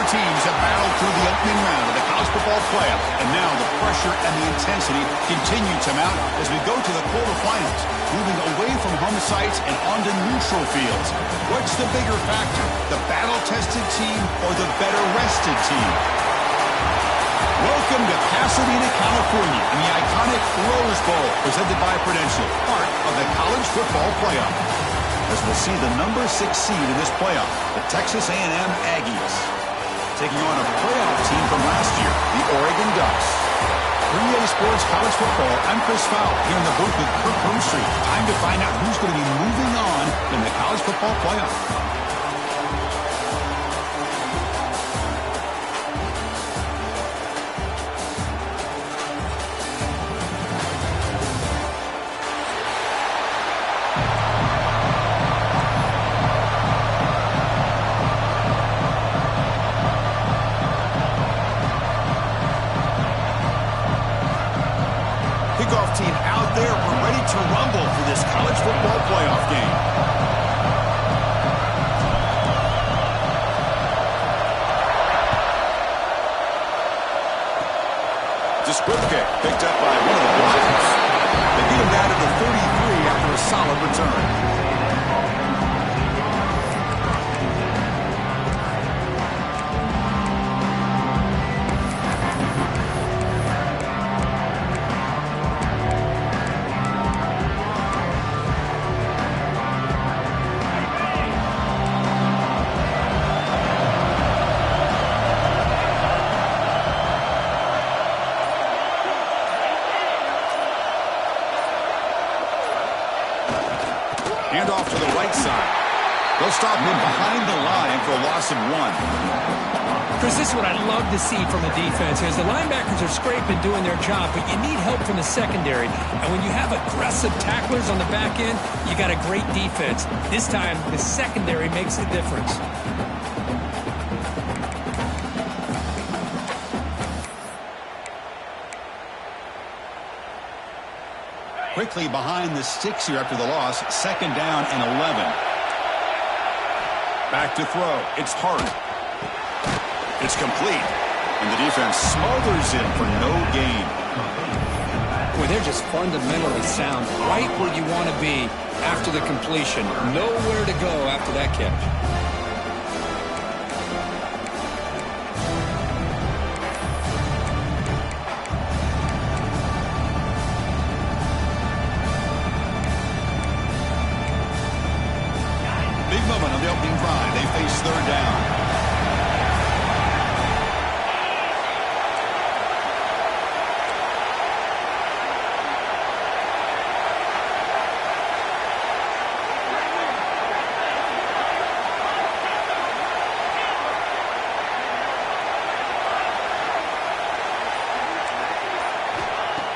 teams have battled through the opening round of the college football playoff, and now the pressure and the intensity continue to mount as we go to the quarterfinals, moving away from home sites and onto neutral fields. What's the bigger factor, the battle-tested team or the better-rested team? Welcome to Pasadena, California, in the iconic Rose Bowl, presented by Prudential, part of the college football playoff. As we'll see the number 6 seed in this playoff, the Texas A&M Aggies, taking on a playoff team from last year, the Oregon Ducks. 3A Sports College Football, I'm Chris Fowler, here in the booth with Kirk Herbstreit. Time to find out who's going to be moving on in the college football playoff. Kickoff team out there. We're ready to rumble for this college football playoff game. Just quick kick picked up by one of the blockers. They get him down to the 33 after a solid return. Hand off to the right side. They'll stop him behind the line for a loss of 1. Chris, this is what I love to see from the defense. As the linebackers are scraping, doing their job, but you need help from the secondary. And when you have aggressive tacklers on the back end, you got a great defense. This time, the secondary makes the difference. Quickly behind the sticks here after the loss. 2nd down and 11. Back to throw. It's Hart. It's complete. And the defense smothers him for no gain. Boy, they're just fundamentally sound. Right where you want to be after the completion. Nowhere to go after that catch. Big moment on the opening drive. They face 3rd down.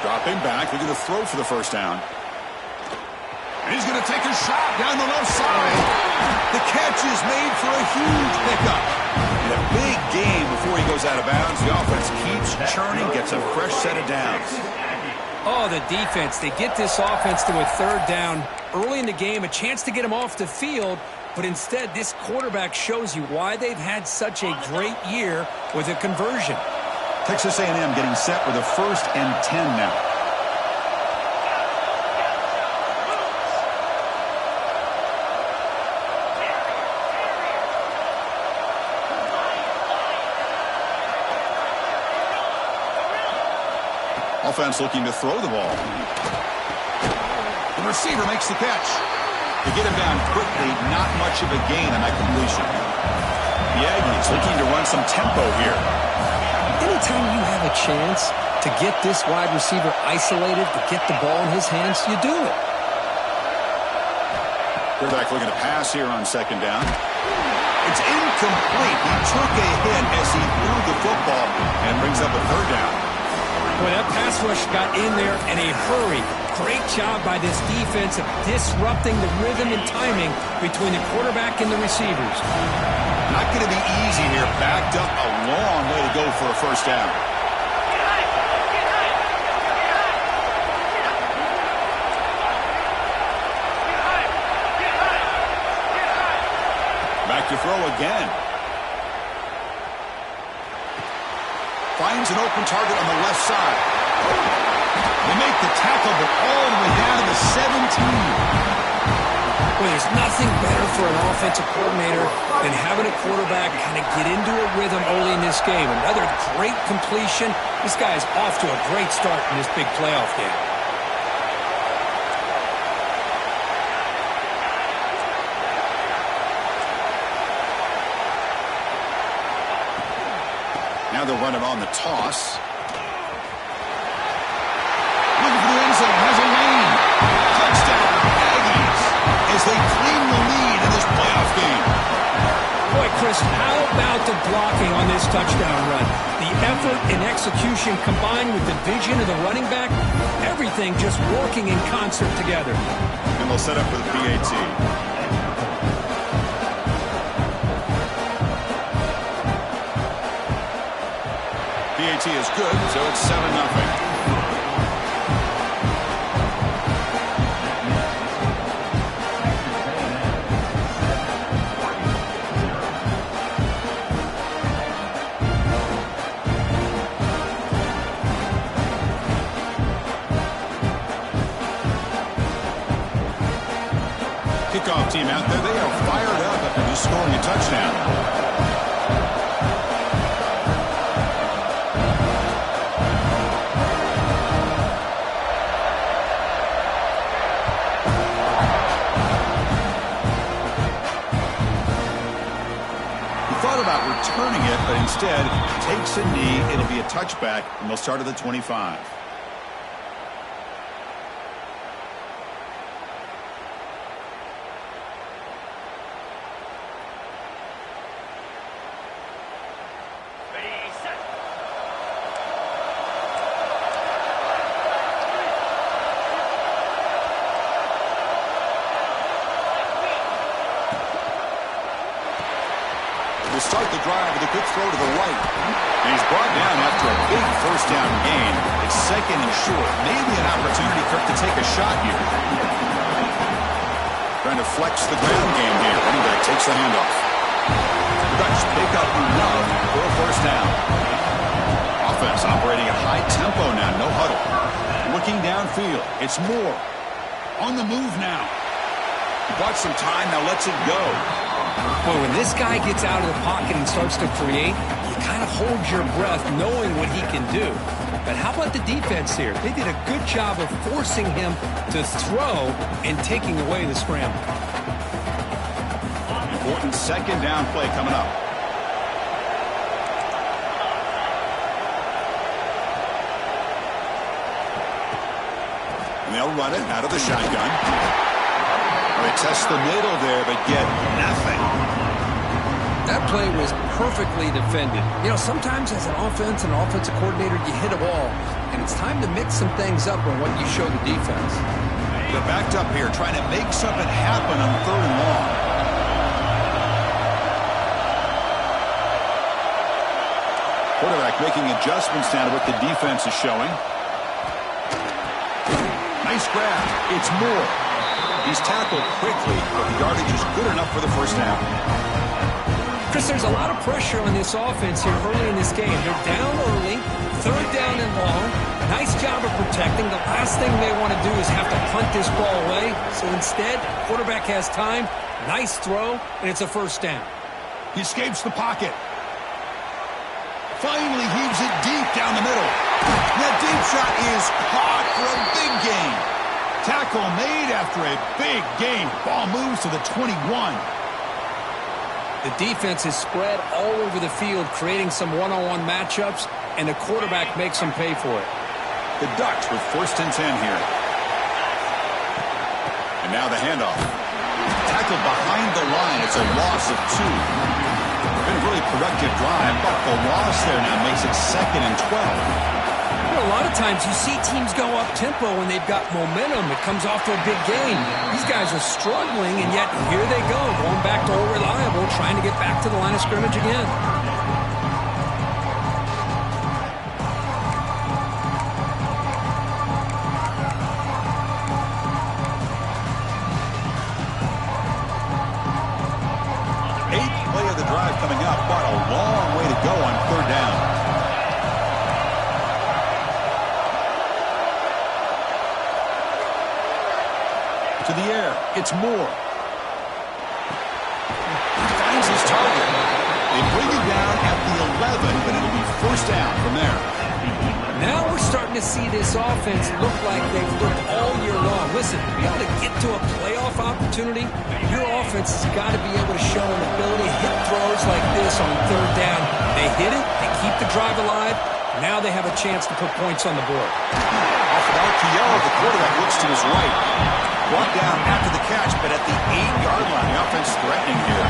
Dropping back, looking to throw for the 1st down. And he's going to take a shot down the left side. The catch is made for a huge pickup. And a big gain before he goes out of bounds. The offense keeps churning, gets a fresh set of downs. Oh, the defense. They get this offense to a 3rd down early in the game, a chance to get him off the field, but instead this quarterback shows you why they've had such a great year with a conversion. Texas A&M getting set with a 1st and 10 now. Offense looking to throw the ball. The receiver makes the catch. To get him down quickly, not much of a gain on that completion. The Aggies looking to run some tempo here. Anytime you have a chance to get this wide receiver isolated, to get the ball in his hands, you do it. Quarterback looking to pass here on 2nd down. It's incomplete. He took a hit as he threw the football and brings up a 3rd down. Boy, that pass rush got in there in a hurry. Great job by this defense of disrupting the rhythm and timing between the quarterback and the receivers. Not going to be easy here. Backed up a long way to go for a 1st down. Back to throw again. finds an open target on the left side. They make the tackle, but all the way down to the 17. Well, there's nothing better for an offensive coordinator than having a quarterback kind of get into a rhythm early in this game. Another great completion. This guy is off to a great start in this big playoff game. Now they'll run it on the toss. Looking for the end zone. Has a lane. Touchdown, Aggies, as they claim the lead in this playoff game. Boy, Chris, how about the blocking on this touchdown run? The effort and execution combined with the vision of the running back, everything just working in concert together. And they'll set up for the PAT. PAT is good, so it's 7-0. Kickoff team out there, they are fired up after just scoring a touchdown. About returning it, but instead takes a knee. It'll be a touchback, and they'll start at the 25. Start the drive with a good throw to the right. And he's brought down after a big first down gain. It's second and short. Maybe an opportunity for him to take a shot here. Trying to flex the ground game here. Running back takes the handoff. The Ducks pick up enough for a first down. Offense operating at high tempo now. No huddle. Looking downfield. It's Moore. On the move now. He bought some time. Now lets it go. Boy, when this guy gets out of the pocket and starts to create, you kind of hold your breath knowing what he can do. But how about the defense here? They did a good job of forcing him to throw and taking away the scramble. Important second down play coming up. And they'll run it out of the shotgun. They test the middle there, but get nothing. That play was perfectly defended. You know, sometimes as an offensive coordinator, you hit a ball, and it's time to mix some things up on what you show the defense. They're backed up here, trying to make something happen on 3rd and long. Quarterback making adjustments now to what the defense is showing. Nice grab. It's Moore. He's tackled quickly, but the yardage is good enough for the first down. Chris, there's a lot of pressure on this offense here early in this game. They're down early, 3rd down and long. Nice job of protecting. The last thing they want to do is have to punt this ball away. So instead, quarterback has time. Nice throw, and it's a first down. He escapes the pocket. Finally heaves it deep down the middle. That deep shot is caught for a big gain. Tackle made after a big gain. Ball moves to the 21. The defense is spread all over the field, creating some one-on-one matchups, and the quarterback makes them pay for it. The Ducks with 1st and 10 here. And now the handoff. Tackled behind the line. It's a loss of 2. Been a really productive drive, but the loss there now makes it 2nd and 12. You know, a lot of times you see teams go up-tempo when they've got momentum. It comes off to a big gain. These guys are struggling, and yet here they go, going back to old reliable, trying to get back to the line of scrimmage again. Eighth play of the drive coming up, but a long way to go on 3rd down. to the air. It's Moore. He finds his target. They bring it down at the 11, but it'll be first down from there. Now we're starting to see this offense look like they've looked all year long. Listen, to be able to get to a playoff opportunity, your offense has got to be able to show an ability to hit throws like this on third down. They hit it, they keep the drive alive. Now they have a chance to put points on the board. Off of RPO, the quarterback looks to his right. Brought down after the catch, but at the 8-yard line, the offense threatening here.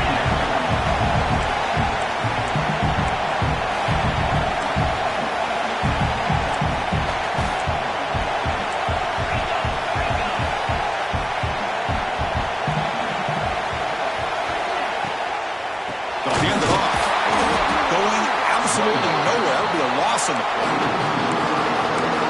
Absolutely nowhere. It'll be a loss in the play.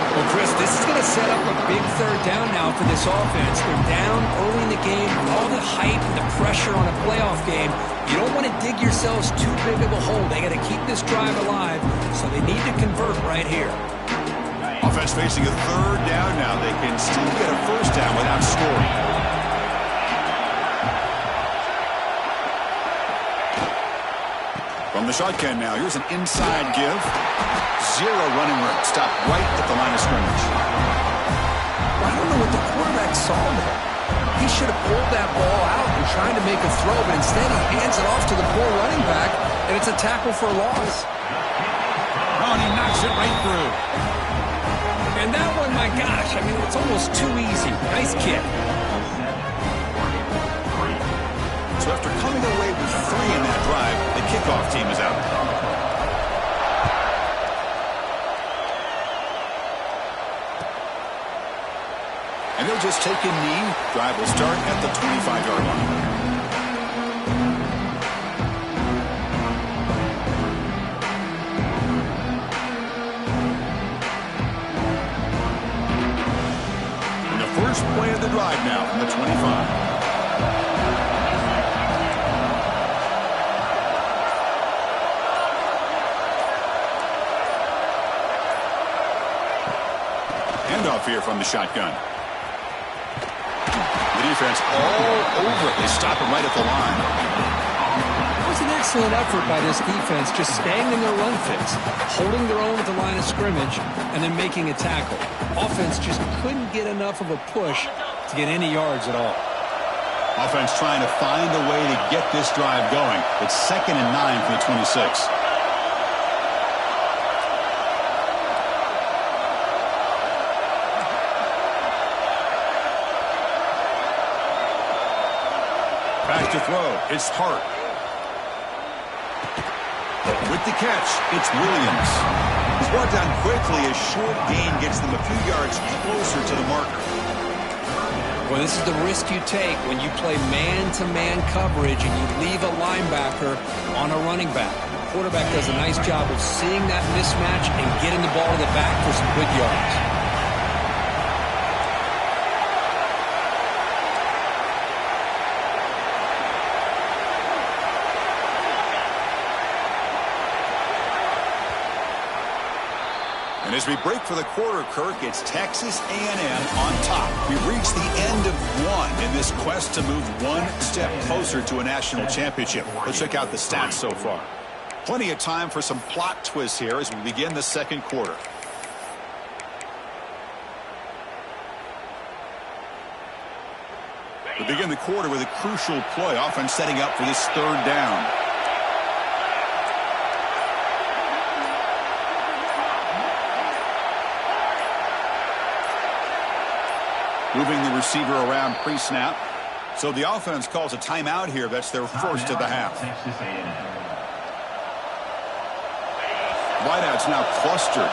Well, Chris, this is going to set up a big third down now for this offense. They're down early in the game. All the hype and the pressure on a playoff game. You don't want to dig yourselves too big of a hole. They got to keep this drive alive, so they need to convert right here. Offense facing a third down now. They can still get a first down without scoring. From the shotgun now, here's an inside give. Zero running room. Stopped right at the line of scrimmage. I don't know what the quarterback saw there. He should have pulled that ball out and tried to make a throw, but instead he hands it off to the poor running back, and it's a tackle for a loss. Oh, and he knocks it right through. And that one, my gosh, I mean, it's almost too easy. Nice kick. So after coming away with 3 in that drive, the kickoff team is out. And they'll just take a knee. Drive will start at the 25-yard line. And the first play of the drive now from the 25. Handoff here from the shotgun. The defense all over it. They stop him right at the line. It was an excellent effort by this defense, just staying in their run fix, holding their own at the line of scrimmage, and then making a tackle. Offense just couldn't get enough of a push to get any yards at all. Offense trying to find a way to get this drive going. It's 2nd and 9 for the 26. Back to throw. It's Hart. With the catch, it's Williams. He's brought down quickly. A short gain gets them a few yards closer to the marker. Well, this is the risk you take when you play man-to-man coverage and you leave a linebacker on a running back. The quarterback does a nice job of seeing that mismatch and getting the ball to the back for some good yards. And as we break for the quarter, Kirk, it's Texas A&M on top. We've reached the end of one in this quest to move one step closer to a national championship. Let's check out the stats so far. Plenty of time for some plot twists here as we begin the second quarter. We begin the quarter with a crucial play, offense setting up for this third down. Moving the receiver around pre-snap. So the offense calls a timeout here. That's their first of the half. Wideouts now clustered.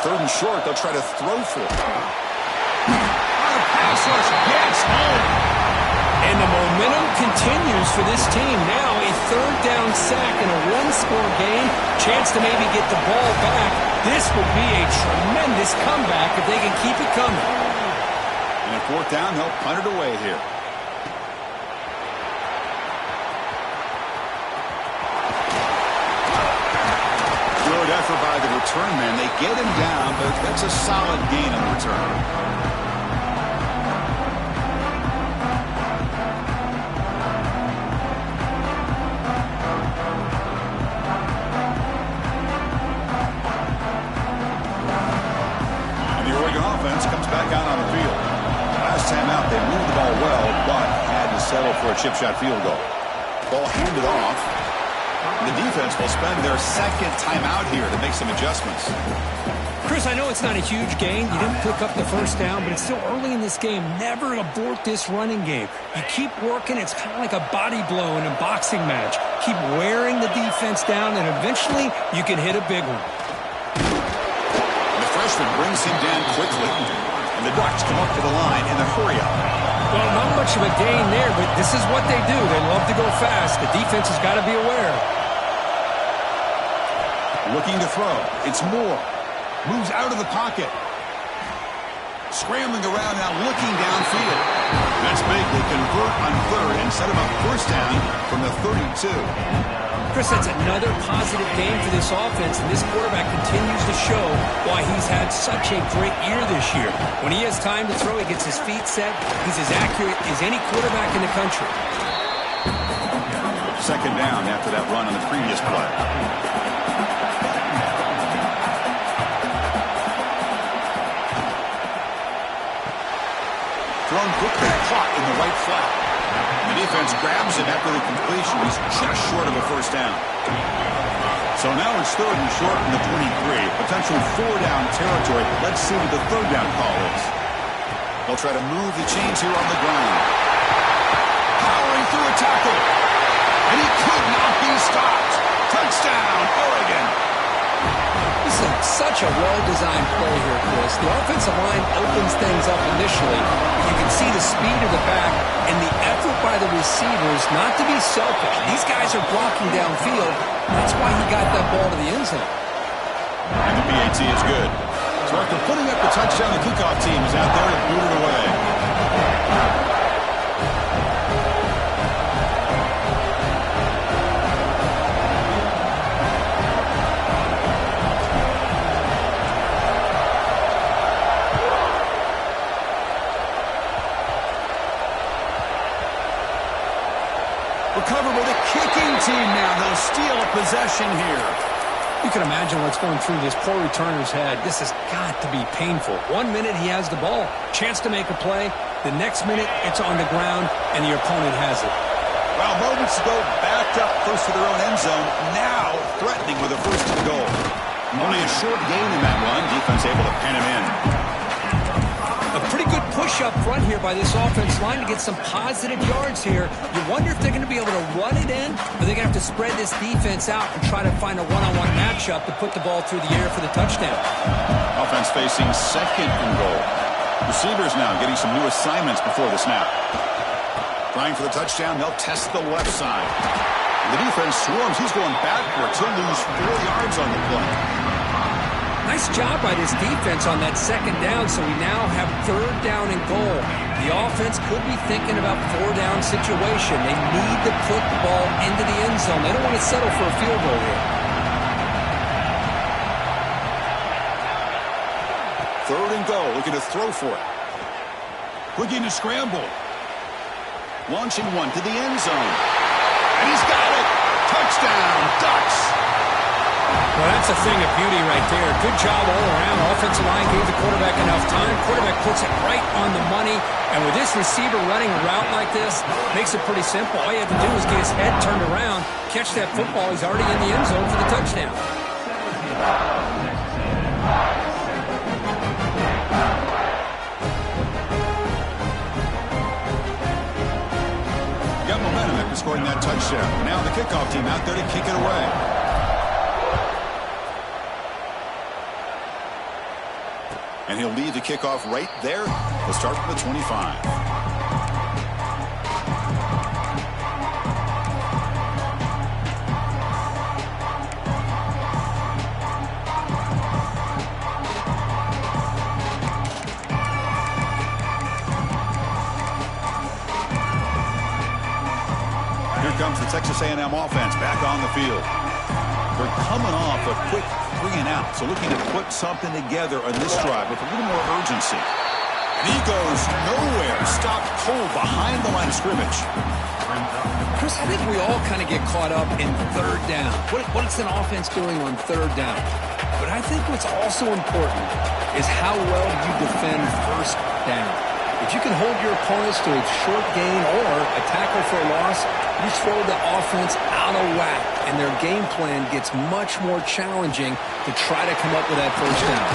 Third and short, they'll try to throw for it. The pass rush gets home. And the momentum continues for this team. Now a third down sack in a one-score game. Chance to maybe get the ball back. This would be a tremendous comeback if they can keep it coming. And at fourth down, they'll punt it away here. Good effort by the return man. They get him down, but that's a solid gain on the return. Comes back out on the field. Last time out, they moved the ball well, but had to settle for a chip shot field goal. Ball handed off. The defense will spend their second timeout here to make some adjustments. Chris, I know it's not a huge gain. You didn't pick up the first down, but it's still early in this game. Never abort this running game. You keep working. It's kind of like a body blow in a boxing match. Keep wearing the defense down, and eventually you can hit a big one. Freshman brings him down quickly. And the Ducks come up to the line in the hurry-up. Well, not much of a gain there, but this is what they do. They love to go fast. The defense has got to be aware. Looking to throw. It's Moore. Moves out of the pocket. Scrambling around now, looking downfield. That's big. They convert on third and set him up first down from the 32. Chris, that's another positive game for this offense, and this quarterback continues to show why he's had such a great year this year. When he has time to throw, he gets his feet set. He's as accurate as any quarterback in the country. Second down after that run on the previous play. Thrown quickly, caught in the right flat. The defense grabs him after the completion. He's just short of a first down. So now it's third and short from the 23. Potential four-down territory. Let's see what the third down call is. They'll try to move the chains here on the ground. Powering through a tackle. And he could not be stopped. Touchdown, Oregon. This is such a well-designed play here, Chris. The offensive line opens things up initially. You can see the speed of the back and the effort by the receivers not to be selfish. These guys are blocking downfield. That's why he got that ball to the end zone. And the PAT is good. So after putting up the touchdown, the kickoff team is out there to boot it away. Recover by the kicking team now. They'll steal a possession here. You can imagine what's going through this poor returner's head. This has got to be painful. 1 minute he has the ball, chance to make a play. The next minute it's on the ground and the opponent has it. Well, moments ago, backed up close to their own end zone. Now threatening with a first and goal. Only a short gain in that run. Defense able to pen him in. A pretty good push up front here by this offense line to get some positive yards here. You wonder if they're going to be able to run it in, or they're going to have to spread this defense out and try to find a one-on-one matchup to put the ball through the air for the touchdown. Offense facing second and goal. Receivers now getting some new assignments before the snap. Trying for the touchdown, they'll test the left side. The defense swarms. He's going backwards. He'll lose 4 yards on the play. Nice job by this defense on that second down, so we now have third down and goal. The offense could be thinking about four-down situation. They need to put the ball into the end zone. They don't want to settle for a field goal here. Third and goal, looking to throw for it. Looking to scramble. Launching one to the end zone. And he's got it. Touchdown, Ducks. Well, that's a thing of beauty right there. Good job all around. Offensive line gave the quarterback enough time. Quarterback puts it right on the money. And with this receiver running a route like this, makes it pretty simple. All you have to do is get his head turned around, catch that football. He's already in the end zone for the touchdown. Got momentum after scoring that touchdown. Now the kickoff team out there to kick it away. And he'll lead the kickoff right there. He'll start from the 25. Texas A&M offense back on the field. They're coming off a quick 3-and-out, so looking to put something together on this drive with a little more urgency. And he goes nowhere. Stopped cold behind the line of scrimmage. Chris, I think we all kind of get caught up in third down. What's an offense doing on third down? But I think what's also important is how well you defend first down. If you can hold your opponents to a short gain or a tackle for a loss, you throw the offense out of whack, and their game plan gets much more challenging to try to come up with that first down.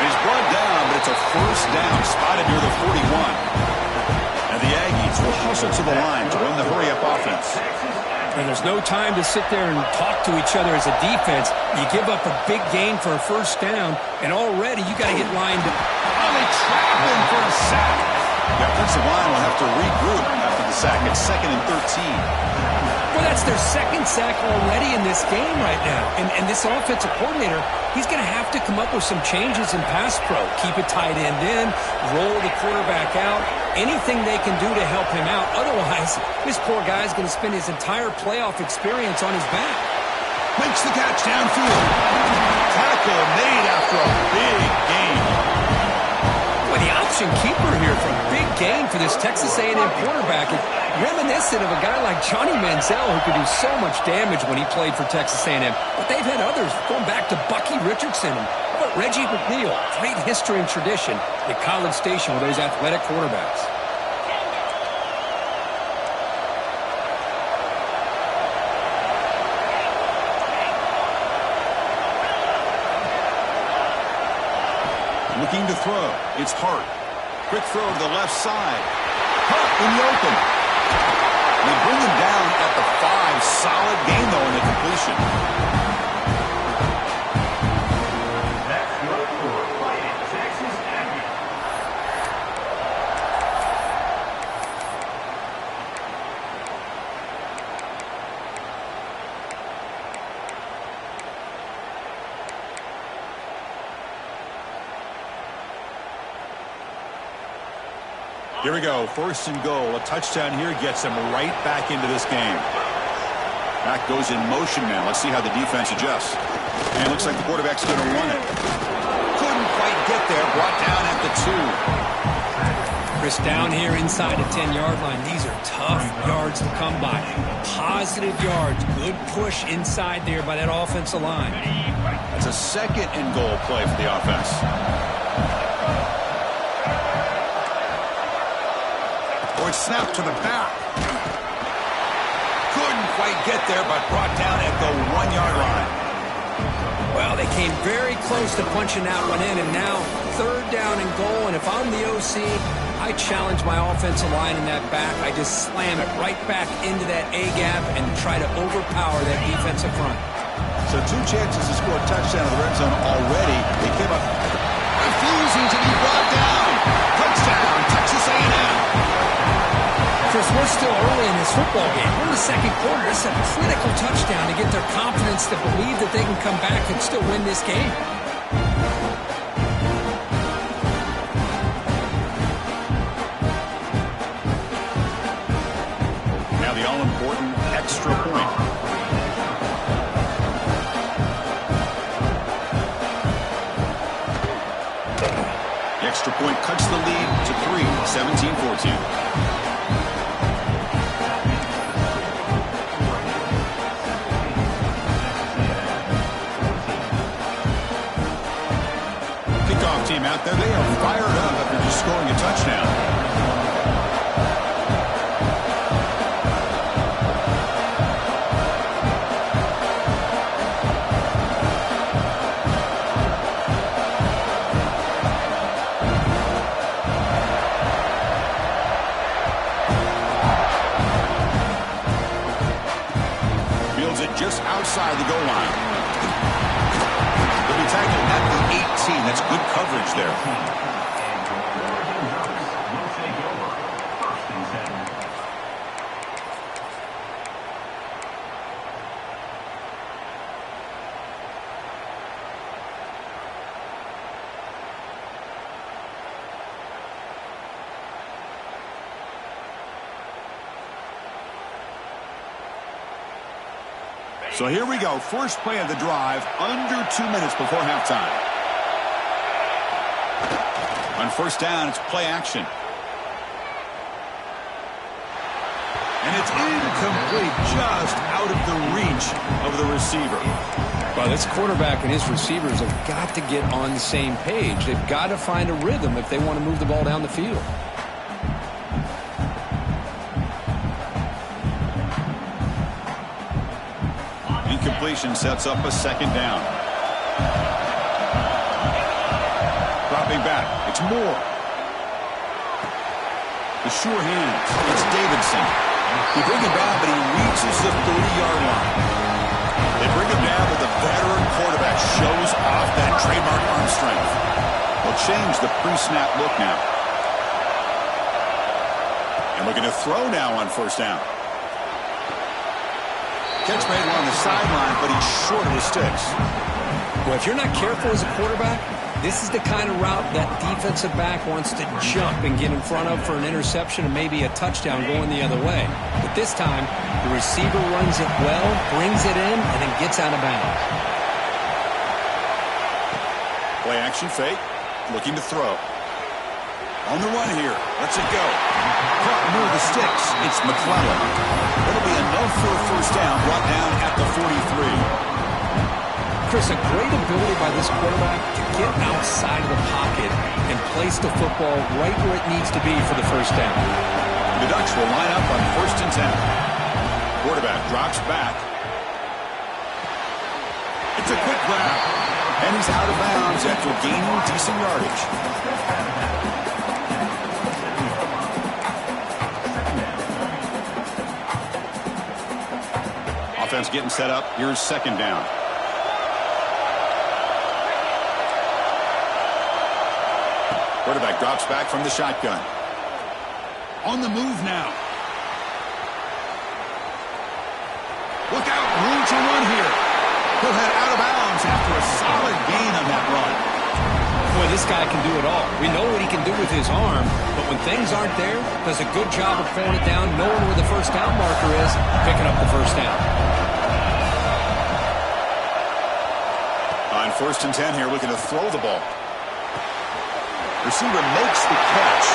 He's brought down, but it's a first down, spotted near the 41. And the Aggies will hustle to the line to run the hurry-up offense. And there's no time to sit there and talk to each other as a defense. You give up a big gain for a first down, and already you got to get lined up. Oh, they trap him for a sack. The offensive line will have to regroup after the sack. It's 2nd and 13. Well, that's their second sack already in this game right now. And this offensive coordinator, he's going to have to come up with some changes in pass pro. Keep it tight end in, roll the quarterback out, anything they can do to help him out. Otherwise, this poor guy's going to spend his entire playoff experience on his back. Makes the catch downfield. Tackle made after a big gain. Well, the option keeper here for a big gain for this Texas A&M quarterback. Reminiscent of a guy like Johnny Manziel who could do so much damage when he played for Texas A&M. But they've had others going back to Bucky Richardson and how about Reggie McNeil. Great history and tradition at College Station with those athletic quarterbacks. Looking to throw. It's Hart. Quick throw to the left side. Hart in the open. They bring him down at the 5. Solid gain, though, in the completion. Here we go, 1st and goal. A touchdown here gets them right back into this game. Back goes in motion now. Let's see how the defense adjusts. And it looks like the quarterback's going to run it. Couldn't quite get there. Brought down at the 2. Chris, down here inside the 10-yard line. These are tough yards to come by. Positive yards. Good push inside there by that offensive line. That's a 2nd and goal play for the offense. Snap to the back. Couldn't quite get there, but brought down at the 1-yard line. Well, they came very close to punching that one in, and now 3rd down and goal. And if I'm the OC, I challenge my offensive line in that back. I just slam it right back into that A-gap and try to overpower that defensive front. So 2 chances to score a touchdown in the red zone already. They came up refusing to be brought down. Touchdown, Texas A&M. Chris, we're still early in this football game. We're in the 2nd quarter. This is a critical touchdown to get their confidence to believe that they can come back and still win this game. Now the all-important extra point. The extra point cuts the lead to 3, 17-14. Team out there, they are fired up after just scoring a touchdown. Fields it just outside the goal line. Tackled at the 18. That's good coverage there. So here we go. First play of the drive, under 2 minutes before halftime. On first down, it's play action. And it's incomplete, just out of the reach of the receiver. Well, this quarterback and his receivers have got to get on the same page. They've got to find a rhythm if they want to move the ball down the field. Incompletion sets up a second down. Dropping back, it's Moore. The sure hands, it's Davidson. They bring him down, but he reaches the 30-yard line. They bring him down, but the veteran quarterback shows off that trademark arm strength. They'll change the pre-snap look now. And looking to throw now on first down. Catch made along the sideline, but he's short of his sticks. Well, if you're not careful as a quarterback, this is the kind of route that defensive back wants to jump and get in front of for an interception and maybe a touchdown going the other way. But this time, the receiver runs it well, brings it in, and then gets out of bounds. Play action fake, looking to throw. On the run here, lets it go. Caught near the sticks, it's McClellan. It'll be enough for a first down, brought down at the 43. Chris, a great ability by this quarterback to get outside of the pocket and place the football right where it needs to be for the first down. The Ducks will line up on first and 10. Quarterback drops back. It's a quick grab, and he's out of bounds after gaining decent yardage. Offense getting set up. Here's second down. Quarterback drops back from the shotgun. On the move now. Look out, room to run here. He'll head out of bounds after a solid gain on that run. Boy, this guy can do it all. We know what he can do with his arm, but when things aren't there, does a good job of pulling it down, knowing where the first down marker is, picking up the first down. On first and 10 here, looking to throw the ball. Receiver makes the catch.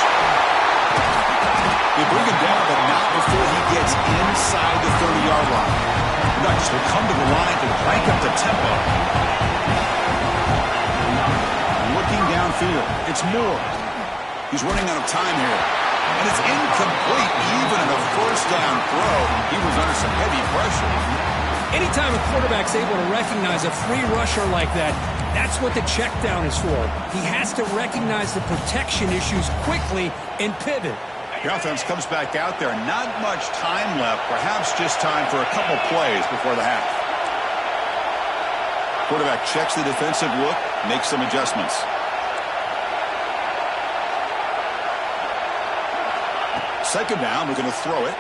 They bring him down, but not before he gets inside the 30-yard line. The Ducks will come to the line to crank up the tempo. Looking downfield, it's Moore. He's running out of time here. And it's incomplete, even in the first down throw. He was under some heavy pressure. Anytime a quarterback's able to recognize a free rusher like that, that's what the check down is for. He has to recognize the protection issues quickly and pivot. The offense comes back out there. Not much time left. Perhaps just time for a couple plays before the half. Quarterback checks the defensive look, makes some adjustments. Second down, we're going to throw it.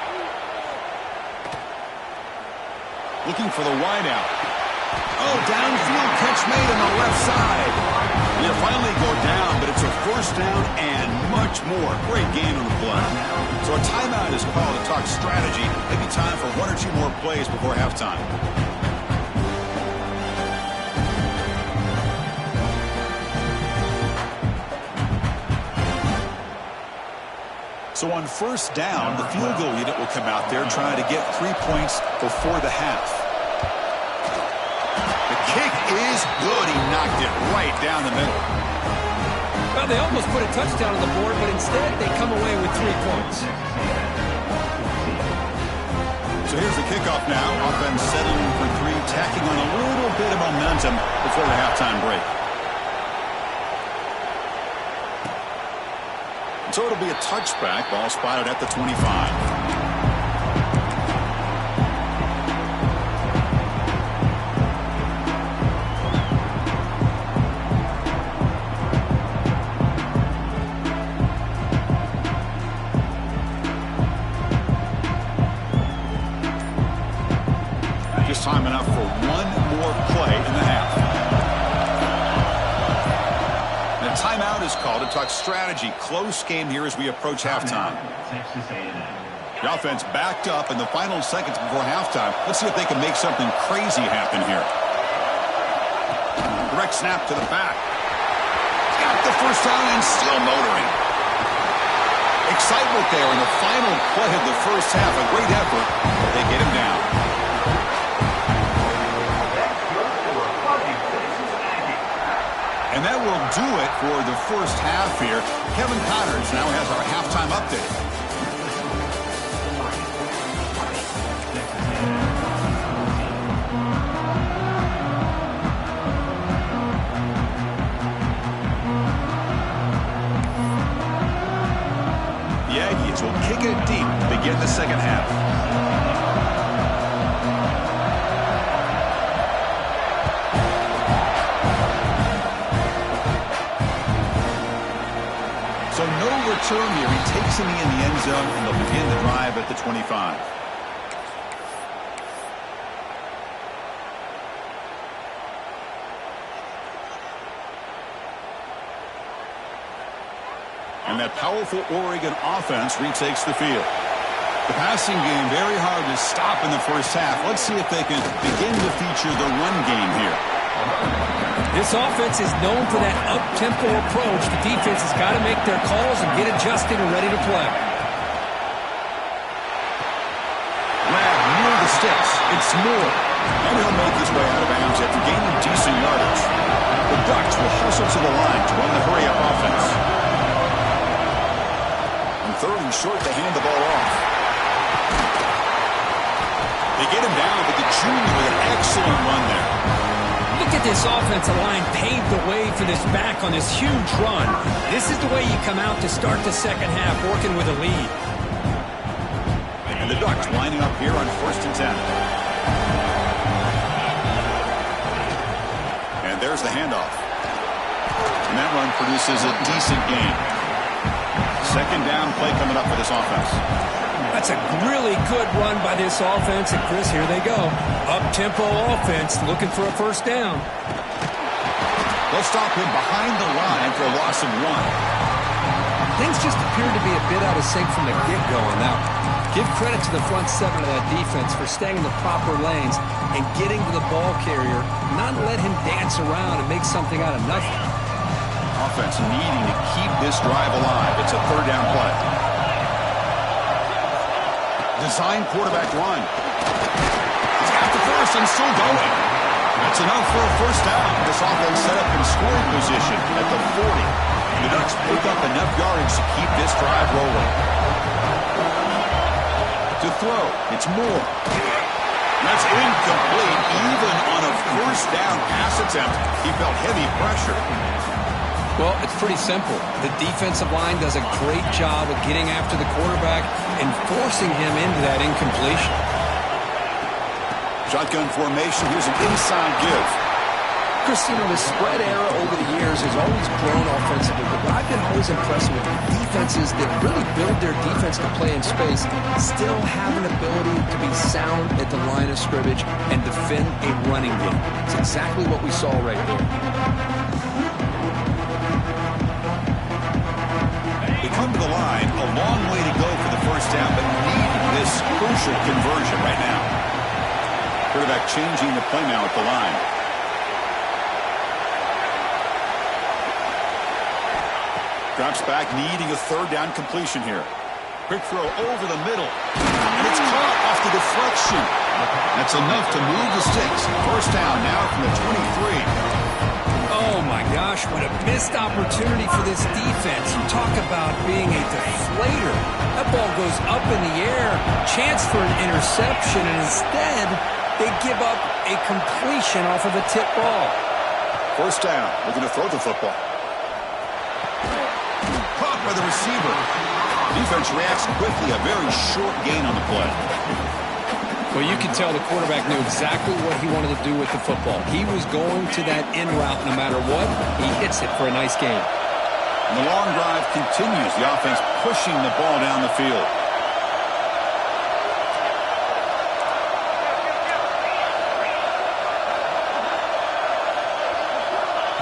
Looking for the wideout. Oh, downfield catch made on the left side. He'll finally go down, but it's a first down and much more. Great gain on the play. So a timeout is called to talk strategy. Maybe time for one or two more plays before halftime. So on first down, the field goal unit will come out there trying to get 3 points before the half. The kick is good. He knocked it right down the middle. Well, they almost put a touchdown on the board, but instead they come away with 3 points. So here's the kickoff now. Offense settling for 3, tacking on a little bit of momentum before the halftime break. So it'll be a touchback. Ball spotted at the 25. Just time enough for one more play in the half. And a timeout is called to talk strategy. Close game here as we approach halftime. The offense backed up in the final seconds before halftime. Let's see if they can make something crazy happen here. Direct snap to the back. Got the first down and still motoring. Excitement there in the final play of the first half. A great effort, but they get him down. And that will do it for the first half here. Kevin Connors now has our halftime update. Will kick it deep to begin the second half. So no return here. He takes him in the end zone, and they'll begin the drive at the 25. And that powerful Oregon offense retakes the field. The passing game very hard to stop in the first half. Let's see if they can begin to feature the run game here. This offense is known for that up-tempo approach. The defense has got to make their calls and get adjusted and ready to play. Grab near the sticks. It's Moore. And he'll make his way out of bounds after gaining decent yardage. The Ducks will hustle to the line to run the hurry-up offense. Third and short to hand the ball off. They get him down, but the junior with an excellent run there. Look at this offensive line pave the way for this back on this huge run. This is the way you come out to start the second half, working with a lead. And the Ducks lining up here on 1st and 10. And there's the handoff. And that run produces a decent gain. Second down play coming up for this offense. That's a really good run by this offense. And, Chris, here they go. Up-tempo offense looking for a first down. They'll stop him behind the line for a loss of 1. Things just appear to be a bit out of sync from the get-go. Now, give credit to the front seven of that defense for staying in the proper lanes and getting to the ball carrier, not let him dance around and make something out of nothing. Offense needing to keep this drive alive. It's a third down play. Design quarterback run. He's got the first and still going. That's enough for a first down. This offense set up in scoring position at the 40. The Ducks pick up enough yardage to keep this drive rolling. To throw, it's Moore. That's incomplete. Even on a first down pass attempt, he felt heavy pressure. Well, it's pretty simple. The defensive line does a great job of getting after the quarterback and forcing him into that incompletion. Shotgun formation. Here's an inside give. Chris, you know, the spread era over the years has always grown offensively, but I've been always impressed with defenses that really build their defense to play in space, still have an ability to be sound at the line of scrimmage and defend a running game. It's exactly what we saw right there. Come to the line, a long way to go for the first down, but need this crucial conversion right now. Quarterback changing the play now at the line. Drops back, needing a third down completion here. Quick throw over the middle, and it's caught off the deflection. That's enough to move the sticks. First down now from the 23. Oh, my gosh, what a missed opportunity for this defense. You talk about being a deflator. That ball goes up in the air, chance for an interception, and instead they give up a completion off of a tip ball. First down, looking to throw the football. Caught by the receiver. Defense reacts quickly, a very short gain on the play. Well, you can tell the quarterback knew exactly what he wanted to do with the football. He was going to that in route no matter what. He hits it for a nice gain. And the long drive continues. The offense pushing the ball down the field.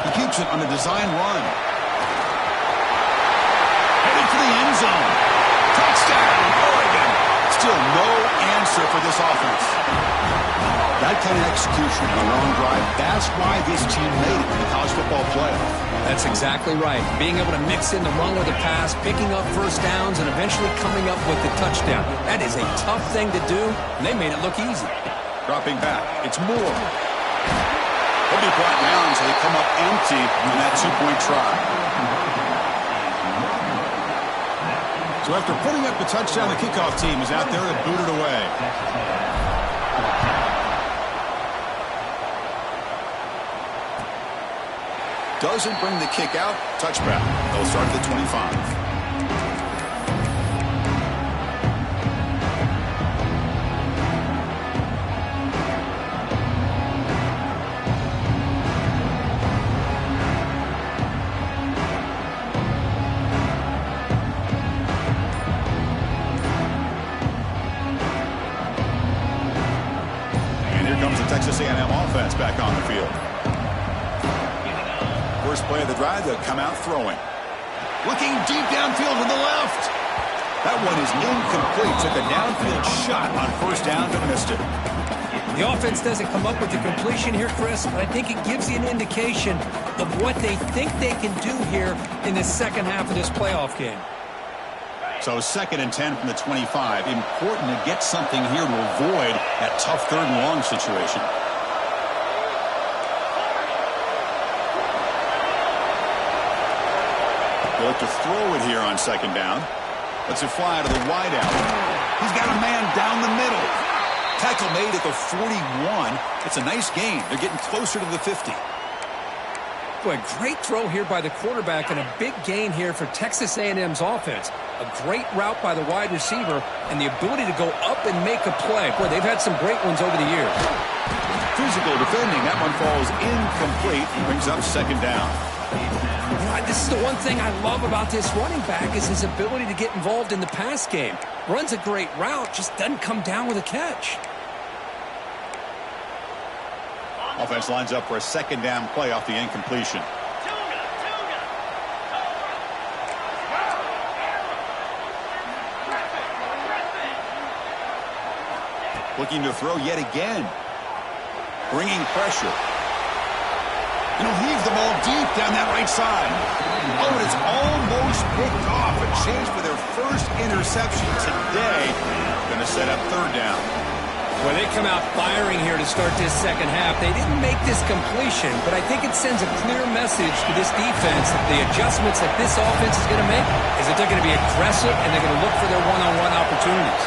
He keeps it on a design run. Headed for the end zone. Touchdown, Oregon. It's Still no answer for this offense. That kind of execution on a long drive, that's why this team made it in the college football playoff. That's exactly right. Being able to mix in the run with the pass, picking up first downs, and eventually coming up with the touchdown. That is a tough thing to do, and they made it look easy. Dropping back, it's Moore. They'll be brought down until they come up empty in that two-point try. So after putting up the touchdown, the kickoff team is out there to boot it away. Doesn't bring the kick out. Touchback. They'll start at the 25. And here comes the Texas A&M offense back on the field. First play of the drive, they'll come out throwing. Looking deep downfield to the left. That one is incomplete. Took a downfield shot on first down, but missed it. The offense doesn't come up with the completion here, Chris, but I think it gives you an indication of what they think they can do here in the second half of this playoff game. So 2nd and 10 from the 25. Important to get something here to avoid that tough 3rd and long situation. They look to throw it here on 2nd down. Lets it fly to the wideout. He's got a man down the middle. Tackle made at the 41. It's a nice gain. They're getting closer to the 50. Boy, great throw here by the quarterback and a big gain here for Texas A&M's offense. A great route by the wide receiver and the ability to go up and make a play. Boy, they've had some great ones over the years. Physical defending. That one falls incomplete. Brings up 2nd down. This is the one thing I love about this running back is his ability to get involved in the pass game. Runs a great route, just doesn't come down with a catch. Offense lines up for a 2nd down play off the incompletion. Looking to throw yet again. Bringing pressure. And he'll heave the ball deep down that right side. Oh, and it's almost picked off. A chance for their first interception today. Going to set up 3rd down. Well, they come out firing here to start this second half. They didn't make this completion, but I think it sends a clear message to this defense that the adjustments that this offense is going to make is that they're going to be aggressive and they're going to look for their one-on-one opportunities.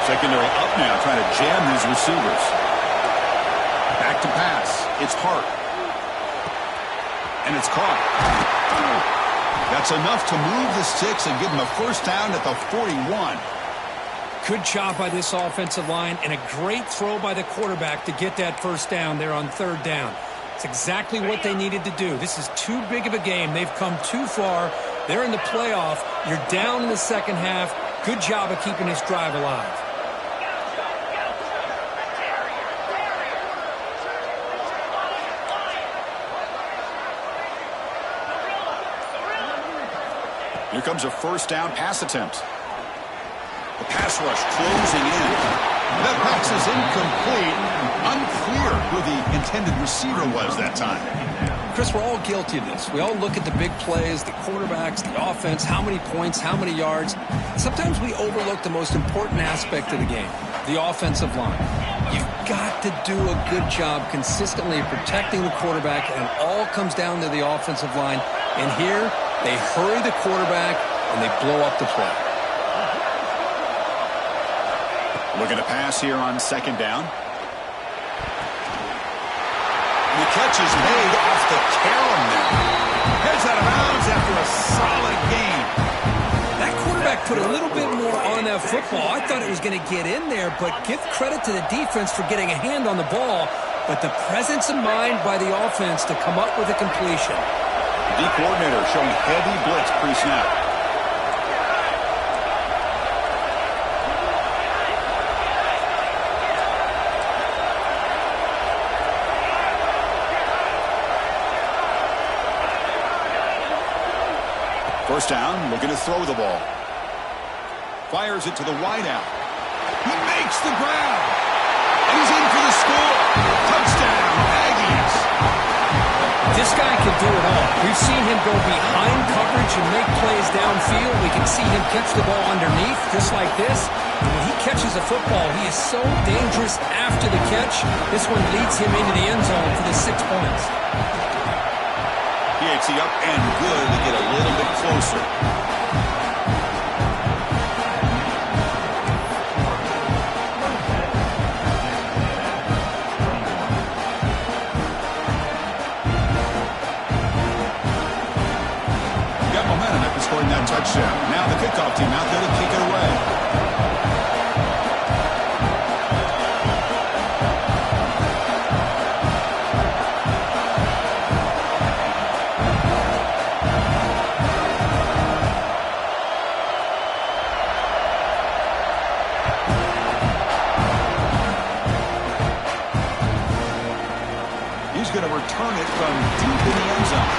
Secondary up now, trying to jam these receivers. Back to pass. It's Hart. And it's caught. That's enough to move the sticks and give them a first down at the 41. Good job by this offensive line and a great throw by the quarterback to get that first down there on 3rd down. It's exactly what they needed to do. This is too big of a game. They've come too far. They're in the playoff. You're down in the second half. Good job of keeping this drive alive. Here comes a first down pass attempt. The pass rush closing in. That pass is incomplete. Unclear who the intended receiver was that time. Chris, we're all guilty of this. We all look at the big plays, the quarterbacks, the offense, how many points, how many yards. Sometimes we overlook the most important aspect of the game, the offensive line. You've got to do a good job consistently protecting the quarterback, and it all comes down to the offensive line. And here, they hurry the quarterback, and they blow up the play. Looking to pass here on 2nd down. And the catch is made off the carom now. Heads out of bounds after a solid gain. That quarterback put a little bit more on that football. I thought it was going to get in there, but give credit to the defense for getting a hand on the ball. But the presence of mind by the offense to come up with a completion. The coordinator showing heavy blitz pre-snap. First down, looking to throw the ball. Fires it to the wideout. He makes the grab. And he's in for the score. Touchdown, Aggies. This guy can do it all. We've seen him go behind coverage and make plays downfield. We can see him catch the ball underneath, just like this. And when he catches a football, he is so dangerous after the catch. This one leads him into the end zone for the 6 points. PAT up and good to get a little bit closer. Scoring that touchdown. Now the kickoff team out there to kick it away. He's going to return it from deep in the end zone.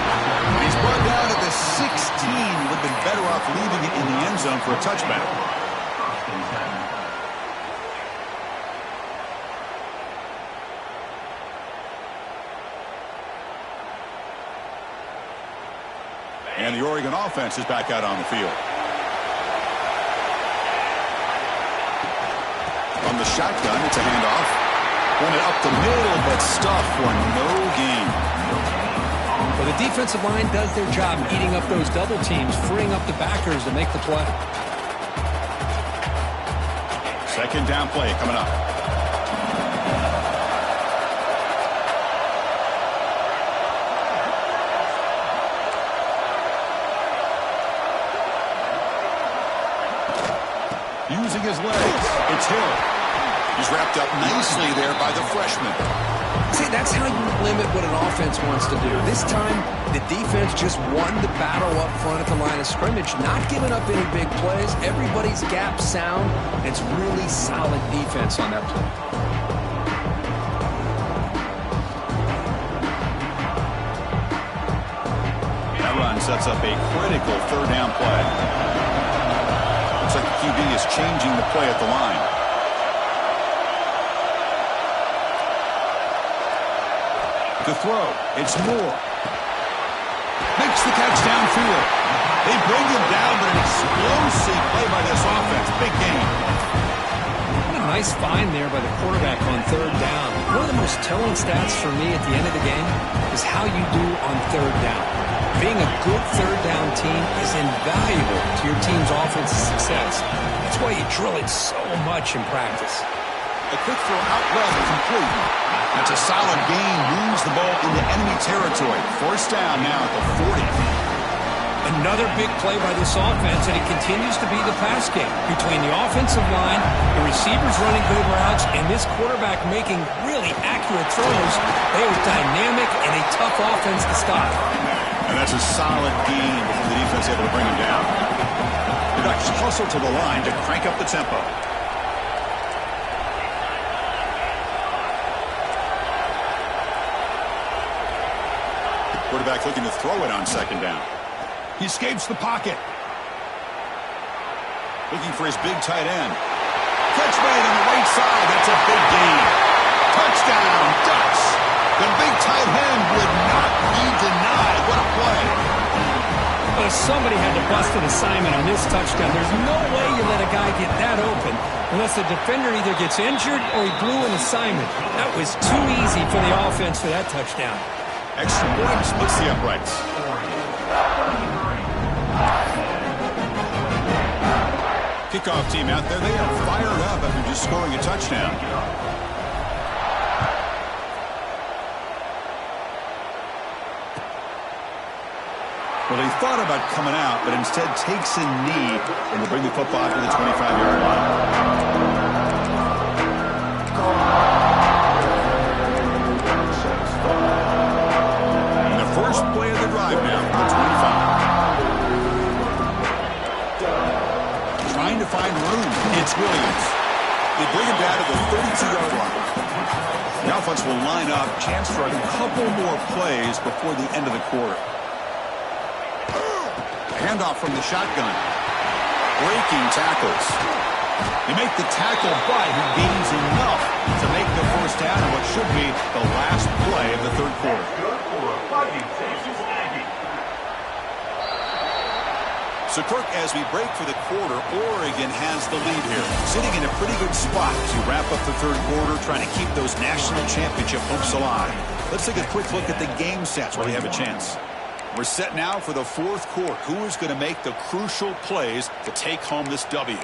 And he's brought down at the 16. He would have been better off leaving it in the end zone for a touchback. And the Oregon offense is back out on the field. From the shotgun, it's a handoff. Run it up the middle, but stuffed for no gain. Well, the defensive line does their job eating up those double teams, freeing up the backers to make the play. Second down play coming up. Using his legs, it's Hill. He's wrapped up nicely there by the freshman. See, that's how you limit what an offense wants to do. This time, the defense just won the battle up front at the line of scrimmage, not giving up any big plays. Everybody's gap sound. It's really solid defense on that play. That run sets up a critical third down play. Looks like the QB is changing the play at the line. The throw, it's Moore. Makes the catch downfield. They bring him down, but an explosive play by this offense. Big game. What a nice find there by the quarterback on third down. One of the most telling stats for me at the end of the game is how you do on third down. Being a good third down team is invaluable to your team's offensive success. That's why you drill it so much in practice. A quick throw out left, complete. That's a solid gain. Moves the ball into enemy territory. First down now at the 40. Another big play by this offense, and it continues to be the pass game between the offensive line, the receivers running good routes, and this quarterback making really accurate throws. They are dynamic and a tough offense to stop. And that's a solid gain before the defense able to bring him down. The Ducks hustle to the line to crank up the tempo. Quarterback looking to throw it on second down. He escapes the pocket. Looking for his big tight end. Catch made on the right side. That's a big gain. Touchdown, Ducks. The big tight end would not be denied. What a play. Well, somebody had to bust an assignment on this touchdown. There's no way you let a guy get that open unless the defender either gets injured or he blew an assignment. That was too easy for the offense for that touchdown. Extra point splits the uprights. Kickoff team out there. They are fired up after just scoring a touchdown. Well, they thought about coming out, but instead takes a knee and will bring the football to the 25-yard line. First play of the drive now from the 25. Trying to find room. It's Williams. They bring him down to the 32-yard line. The offense will line up. Chance for a couple more plays before the end of the quarter. Handoff from the shotgun. Breaking tackles. They make the tackle, but he gains enough to make the first down in what should be the last play of the third quarter. So, Kirk, as we break for the quarter, Oregon has the lead here. Sitting in a pretty good spot to wrap up the third quarter, trying to keep those national championship hopes alive. Let's take a quick look at the game stats while we have a chance. We're set now for the fourth quarter. Who is going to make the crucial plays to take home this W?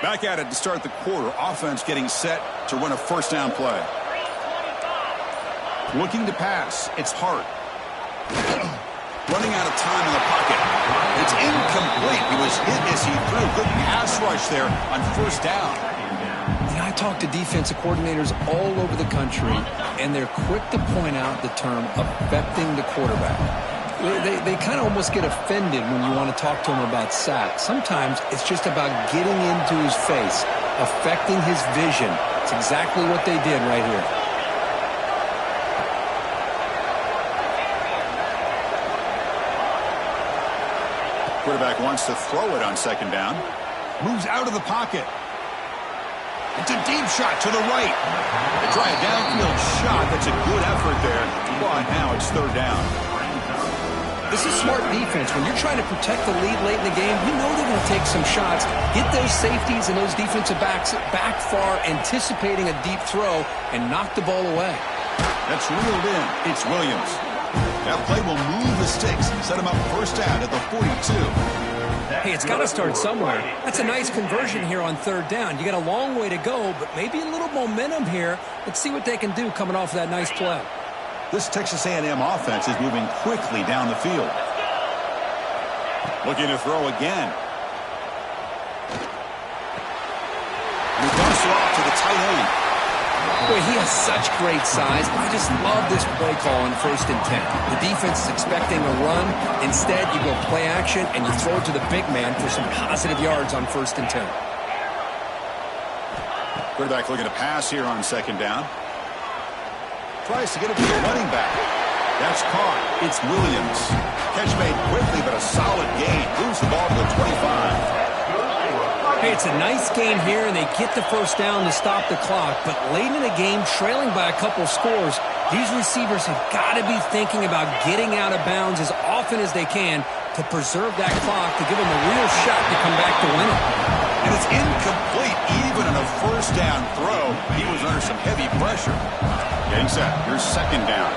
Back at it to start the quarter. Offense getting set to run a first down play. Looking to pass. It's Hart. Running out of time in the pocket. It's incomplete. He was hit as he threw. Good pass rush there on first down. Yeah, I talk to defensive coordinators all over the country, and they're quick to point out the term affecting the quarterback. They kind of almost get offended when you want to talk to them about sacks. Sometimes it's just about getting into his face, affecting his vision. It's exactly what they did right here. Quarterback wants to throw it on second down. Moves out of the pocket. It's a deep shot to the right. They try a downfield shot. That's a good effort there. But now it's third down. This is smart defense. When you're trying to protect the lead late in the game, you know they're going to take some shots, get those safeties and those defensive backs back far, anticipating a deep throw, and knock the ball away. That's reeled in. It's Williams. That play will move the sticks, set him up first down at the 42. Hey, it's got to start somewhere. That's a nice conversion here on third down. You got a long way to go, but maybe a little momentum here. Let's see what they can do coming off of that nice play. This Texas A&M offense is moving quickly down the field. Looking to throw again. He dumps it off to the tight end. Boy, he has such great size. I just love this play call on 1st and 10. The defense is expecting a run. Instead, you go play action, and you throw it to the big man for some positive yards on 1st and 10. Quarterback looking to pass here on second down. Tries to get it to the running back. That's caught. It's Williams. Catch made quickly, but a solid gain. Moves the ball to the 25. Hey, it's a nice game here, and they get the first down to stop the clock. But late in the game, trailing by a couple scores, these receivers have got to be thinking about getting out of bounds as often as they can to preserve that clock, to give them a real shot to come back to win it. And it's incomplete, even in a first down throw. He was under some heavy pressure. Getting set. Here's second down.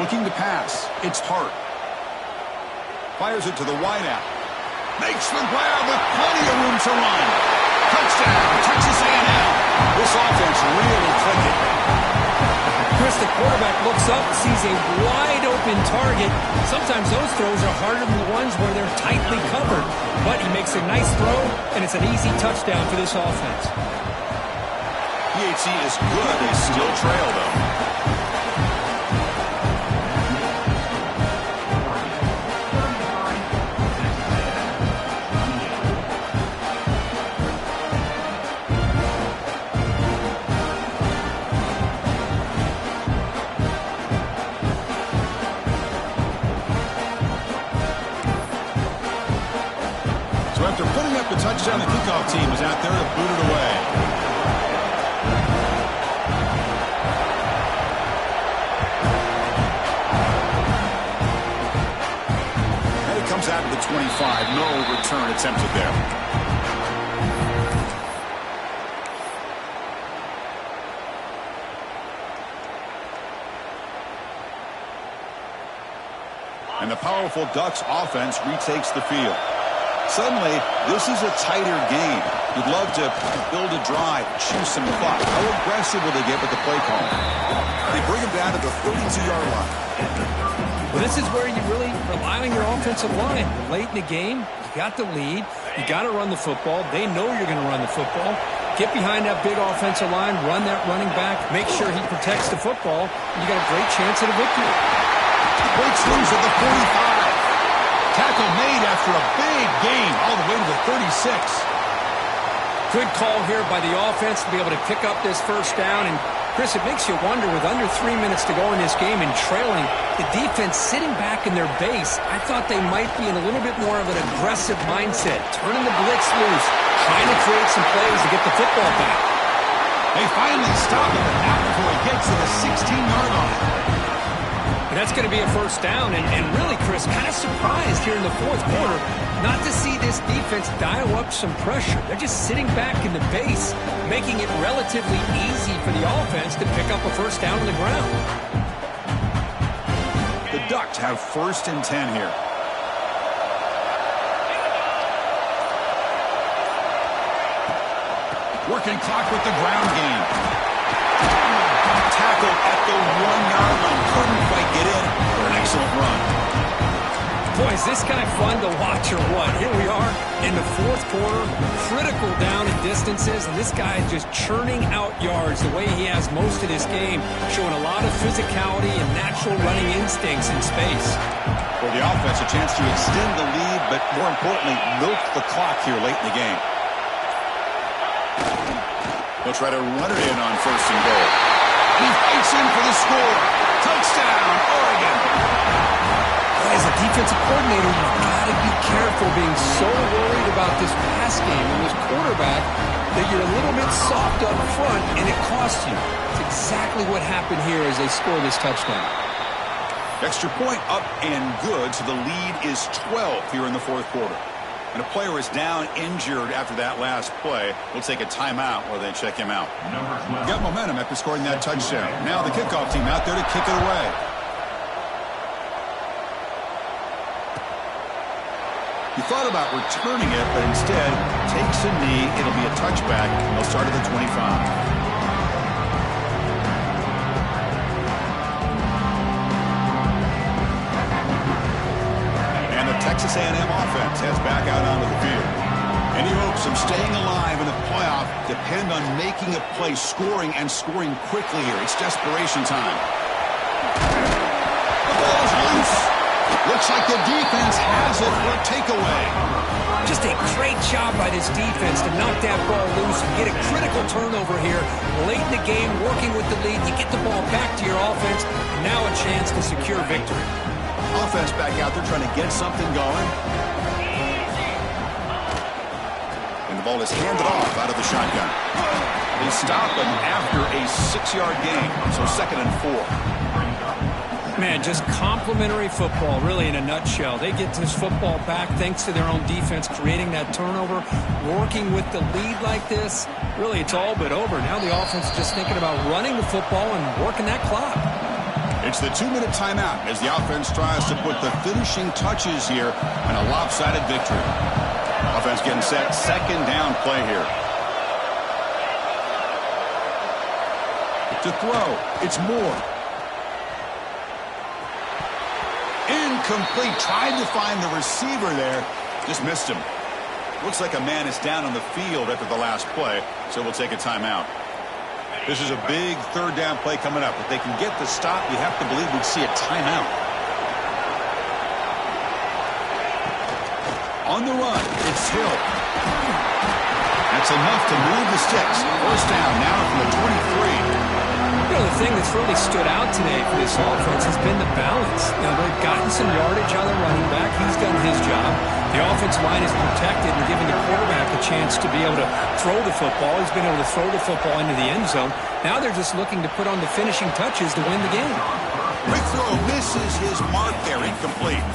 Looking to pass. It's Hart. Fires it to the wideout. Makes the grab with plenty of room to run. Touchdown, Texas A&M. This offense really clicking. Chris, the quarterback looks up, sees a wide-open target. Sometimes those throws are harder than the ones where they're tightly covered. But he makes a nice throw, and it's an easy touchdown for this offense. PHC is good. They still trail, though. After putting up the touchdown, the kickoff team is out there to boot it away. And it comes out to the 25. No return attempted there. And the powerful Ducks offense retakes the field. Suddenly, this is a tighter game. You'd love to build a drive, choose some clock. How aggressive will they get with the play call? They bring him down to the 32-yard line. Well, this is where you really rely on your offensive line. Late in the game, you got the lead. You got to run the football. They know you're going to run the football. Get behind that big offensive line, run that running back, make sure he protects the football, and you got a great chance at a victory. Breaks loose at the 45. Tackle made after a big gain all the way to the 36. Good call here by the offense to be able to pick up this first down. And, Chris, it makes you wonder, with under 3 minutes to go in this game and trailing, the defense sitting back in their base, I thought they might be in a little bit more of an aggressive mindset, turning the blitz loose, trying to create some plays to get the football back. They finally stop him, but not before he gets to the 16-yard line. And that's going to be a first down. And really, Chris, kind of surprised here in the fourth quarter not to see this defense dial up some pressure. They're just sitting back in the base, making it relatively easy for the offense to pick up a first down on the ground. The Ducks have 1st and 10 here. Working clock with the ground game. Tackled at the 1-yard line. Couldn't quite get in for an excellent run. Boy, is this guy fun to watch or what? Here we are in the fourth quarter, critical down in distances, and this guy is just churning out yards the way he has most of this game, showing a lot of physicality and natural running instincts in space. For the offense, a chance to extend the lead, but more importantly, milk the clock here late in the game. They'll try to run it in on 1st and goal. He fights in for the score. Touchdown, Oregon. As a defensive coordinator, you've got to be careful being so worried about this pass game and this quarterback that you're a little bit soft up front, and it costs you. It's exactly what happened here as they score this touchdown. Extra point up and good, so the lead is 12 here in the fourth quarter. And a player is down injured after that last play. We'll take a timeout while they check him out. Got momentum after scoring that touchdown. Now the kickoff team out there to kick it away. He thought about returning it, but instead takes a knee. It'll be a touchback. They'll start at the 25. Texas A&M offense heads back out onto the field. Any hopes of staying alive in the playoff depend on making a play, scoring, and scoring quickly here. It's desperation time. The ball is loose. Looks like the defense has it for a takeaway. Just a great job by this defense to knock that ball loose and get a critical turnover here. Late in the game, working with the lead, you get the ball back to your offense, and now a chance to secure victory. Offense back out there trying to get something going. And the ball is handed off out of the shotgun. They stop him after a 6-yard gain, so 2nd and 4. Man, just complimentary football, really, in a nutshell. They get this football back thanks to their own defense, creating that turnover, working with the lead like this. Really, it's all but over. Now the offense is just thinking about running the football and working that clock. It's the 2-minute timeout as the offense tries to put the finishing touches here in a lopsided victory. Offense getting set. 2nd down play here. To throw, it's Moore. Incomplete. Tried to find the receiver there. Just missed him. Looks like a man is down on the field after the last play, so we'll take a timeout. This is a big 3rd down play coming up. If they can get the stop, you have to believe we'd see a timeout. On the run, it's Hill. That's enough to move the sticks. 1st down now from the 23. You know, the thing that's really stood out today for this offense has been the balance. Now, they've gotten some yardage on the running back. He's done his job. The offensive line is protected and giving the quarterback a chance to be able to throw the football. He's been able to throw the football into the end zone. Now they're just looking to put on the finishing touches to win the game. Quick throw misses his mark there. Incomplete.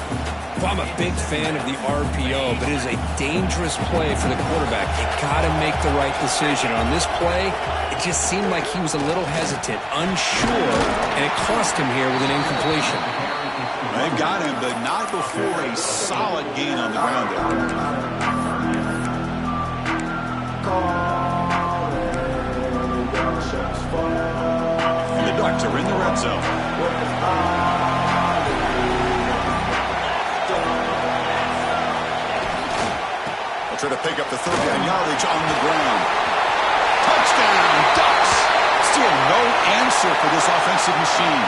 Well, I'm a big fan of the RPO, but it is a dangerous play for the quarterback. You got to make the right decision. On this play, it just seemed like he was a little hesitant, unsure, and it cost him here with an incompletion. They've got him, but not before a solid gain on the ground there. And the Ducks are in the red zone. They'll try to pick up the third down yardage on the ground. Touchdown, Ducks. Still no answer for this offensive machine.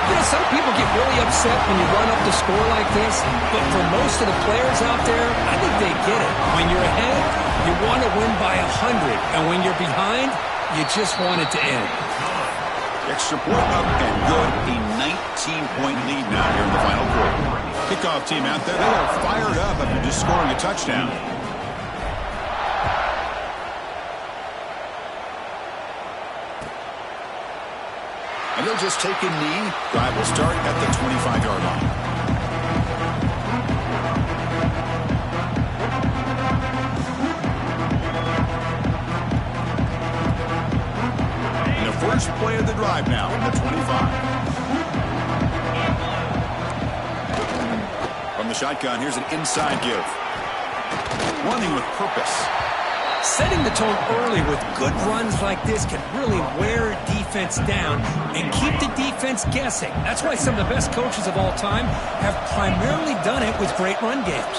You know, some people get really upset when you run up the score like this, but for most of the players out there, I think they get it. When you're ahead, you want to win by 100, and when you're behind, you just want it to end. Extra point up and good. A 19-point lead now here in the final quarter. Kickoff team out there, they are fired up after just scoring a touchdown. And they'll just take a knee. Drive will start at the 25-yard line. And the first play of the drive now from the 25. From the shotgun, here's an inside give. Running with purpose. Setting the tone early with good runs like this can really wear defense down and keep the defense guessing. That's why some of the best coaches of all time have primarily done it with great run games.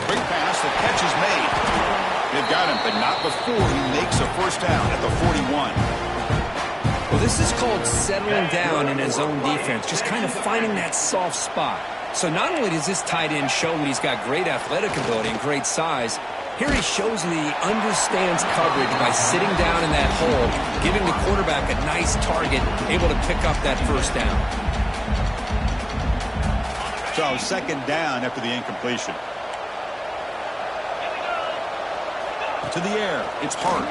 Quick pass, the catch is made. They've got him, but not before he makes a first down at the 41. Well, this is called settling down in his own defense, just kind of finding that soft spot. So not only does this tight end show that he's got great athletic ability and great size, here he shows that he understands coverage by sitting down in that hole, giving the quarterback a nice target, able to pick up that first down. So second down after the incompletion. To the air, it's Hart.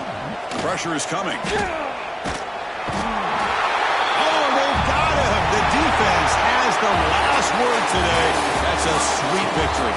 Pressure is coming. Oh, they got him. The defense has the last word today. That's a sweet victory.